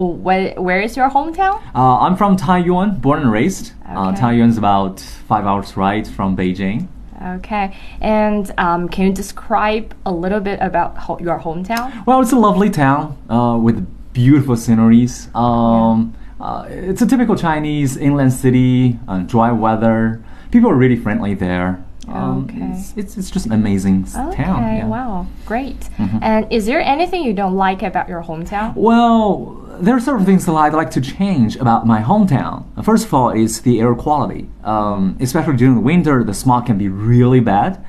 Where is your hometown? I'm from Taiyuan, born and raised. Okay. Taiyuan's about 5 hours ride from Beijing. Okay. And can you describe a little bit about your hometown? Well, it's a lovely town with beautiful sceneries. It's a typical Chinese inland city, dry weather. People are really friendly there. Okay. It's just an amazing town. Okay, Yeah. wow, great. And is there anything you don't like about your hometown? Well, there are several things that I'd like to change about my hometown. First of all, is the air quality. Especially during the winter, the smog can be really bad.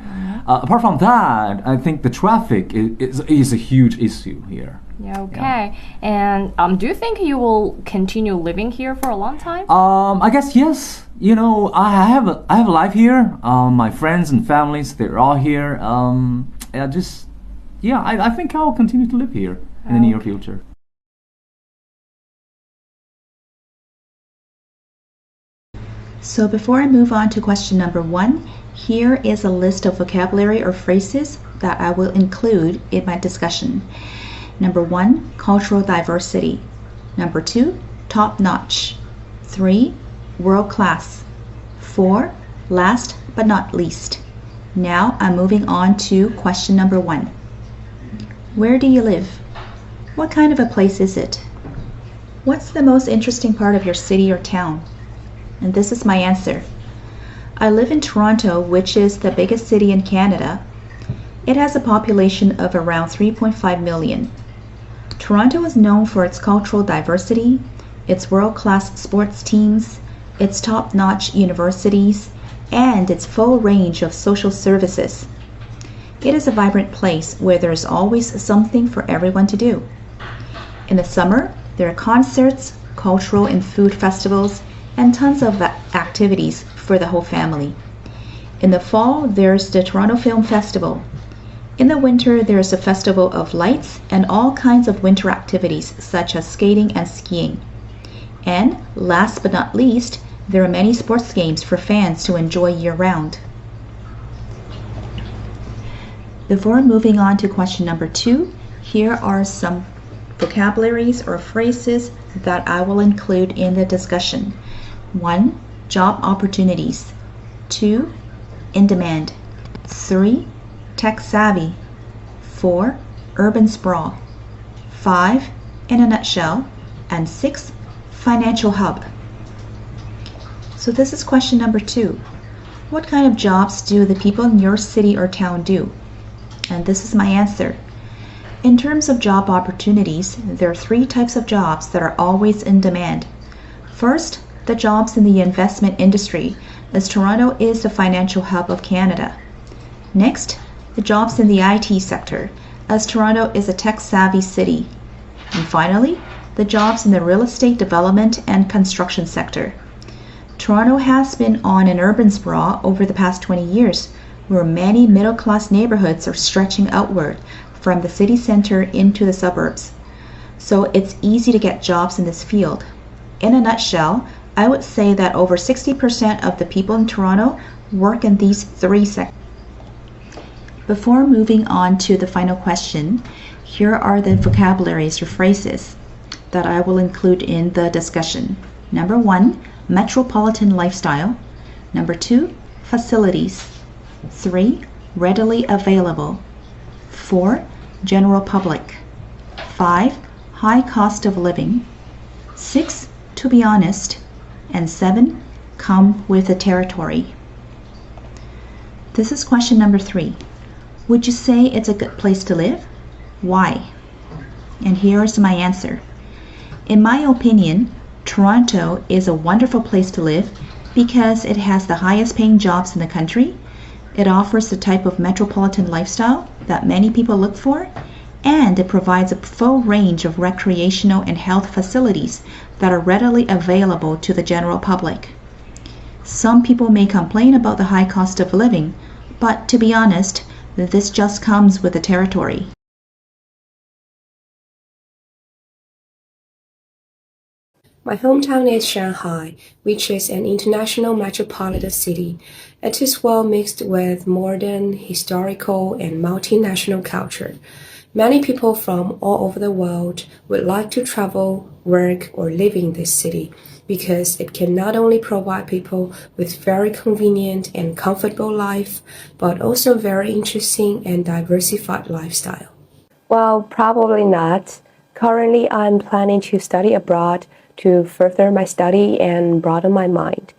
Apart from that, I think the traffic is a huge issue here. Yeah, okay. And do you think you will continue living here for a long time? I guess yes. You know, I have a life here. My friends and families, they're all here. I think I'll continue to live here in the near future. So before I move on to question number 1, here is a list of vocabulary or phrases that I will include in my discussion. Number 1, cultural diversity. Number 2, top notch. 3, world class. 4, last but not least. Now I'm moving on to question number 1. Where do you live? What kind of a place is it? What's the most interesting part of your city or town? And this is my answer. I live in Toronto, which is the biggest city in Canada. It has a population of around 3.5 million. Toronto is known for its cultural diversity, its world-class sports teams, its top-notch universities, and its full range of social services. It is a vibrant place where there is always something for everyone to do. In the summer, there are concerts, cultural and food festivals, and tons of activities for the whole family. In the fall, there's the Toronto Film Festival. In the winter, there's a festival of lights and all kinds of winter activities such as skating and skiing. And last but not least, there are many sports games for fans to enjoy year-round. Before moving on to question number 2, here are some vocabularies or phrases that I will include in the discussion. 1, job opportunities. 2, in demand. 3, tech savvy. 4, urban sprawl. 5, in a nutshell. And 6, financial hub. So this is question number 2. What kind of jobs do the people in your city or town do? And this is my answer. In terms of job opportunities, there are 3 types of jobs that are always in demand. First, the jobs in the investment industry, as Toronto is the financial hub of Canada. Next, the jobs in the IT sector, as Toronto is a tech-savvy city. And finally, the jobs in the real estate development and construction sector. Toronto has been on an urban sprawl over the past 20 years, where many middle-class neighborhoods are stretching outward from the city center into the suburbs. So it's easy to get jobs in this field. In a nutshell, I would say that over 60% of the people in Toronto work in these 3 sectors. Before moving on to the final question, here are the vocabularies or phrases that I will include in the discussion. Number 1, metropolitan lifestyle. Number 2, facilities. 3, readily available. 4, general public. 5, high cost of living. 6, to be honest. And 7, come with the territory. This is question number 3. Would you say it's a good place to live? Why? And here's my answer. In my opinion, Toronto is a wonderful place to live because it has the highest paying jobs in the country. It offers the type of metropolitan lifestyle that many people look for, and it provides a full range of recreational and health facilities that are readily available to the general public. Some people may complain about the high cost of living, but to be honest, this just comes with the territory. My hometown is Shanghai, which is an international metropolitan city. It is well mixed with modern, historical, and multinational culture. Many people from all over the world would like to travel, work, or live in this city because it can not only provide people with very convenient and comfortable life, but also very interesting and diversified lifestyle. Well, probably not. Currently, I'm planning to study abroad to further my study and broaden my mind.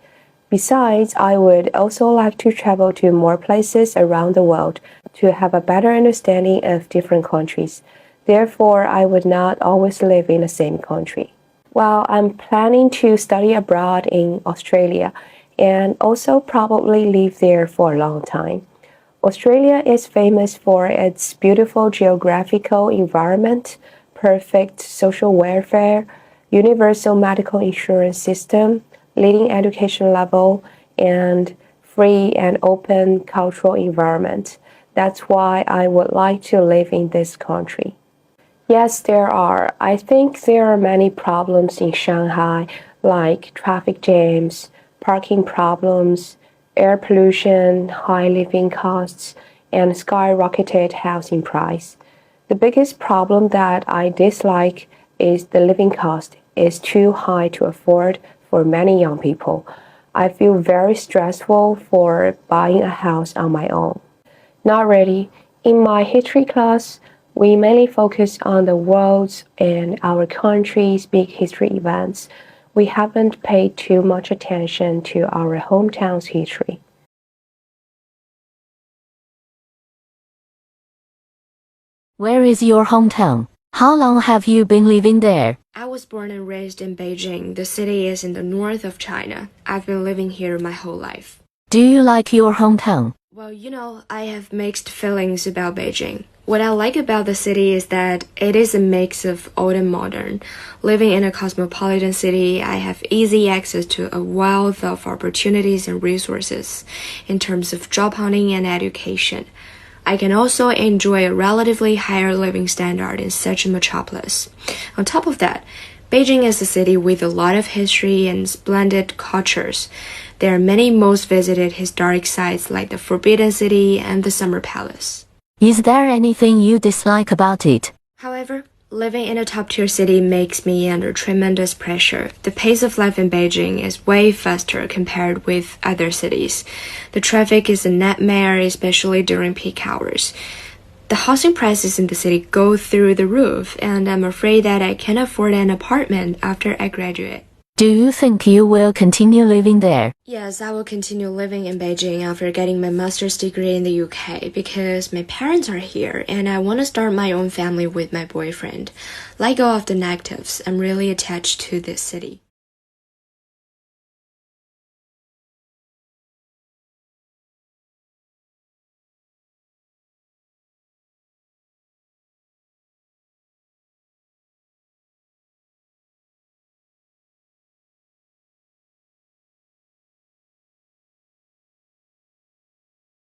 Besides, I would also like to travel to more places around the world to have a better understanding of different countries. Therefore, I would not always live in the same country. Well, I'm planning to study abroad in Australia and also probably live there for a long time. Australia is famous for its beautiful geographical environment, perfect social welfare, universal medical insurance system, leading education level, and free and open cultural environment. That's why I would like to live in this country. Yes, there are. I think there are many problems in Shanghai, like traffic jams, parking problems, air pollution, high living costs, and skyrocketed housing price. The biggest problem that I dislike is the living cost is too high to afford for many young people. I feel very stressful for buying a house on my own. Not really. In my history class, we mainly focus on the world's and our country's big history events. We haven't paid too much attention to our hometown's history. Where is your hometown? How long have you been living there? I was born and raised in Beijing. The city is in the north of China. I've been living here my whole life. Do you like your hometown? Well, I have mixed feelings about Beijing. What I like about the city is that it is a mix of old and modern. Living in a cosmopolitan city, I have easy access to a wealth of opportunities and resources in terms of job hunting and education. I can also enjoy a relatively higher living standard in such a metropolis. On top of that, Beijing is a city with a lot of history and splendid cultures. There are many most visited historic sites like the Forbidden City and the Summer Palace. Is there anything you dislike about it? However, living in a top-tier city makes me under tremendous pressure. The pace of life in Beijing is way faster compared with other cities. The traffic is a nightmare, especially during peak hours. The housing prices in the city go through the roof, and I'm afraid that I can't afford an apartment after I graduate. Do you think you will continue living there? Yes, I will continue living in Beijing after getting my master's degree in the UK because my parents are here and I want to start my own family with my boyfriend. Let go of the negatives. I'm really attached to this city.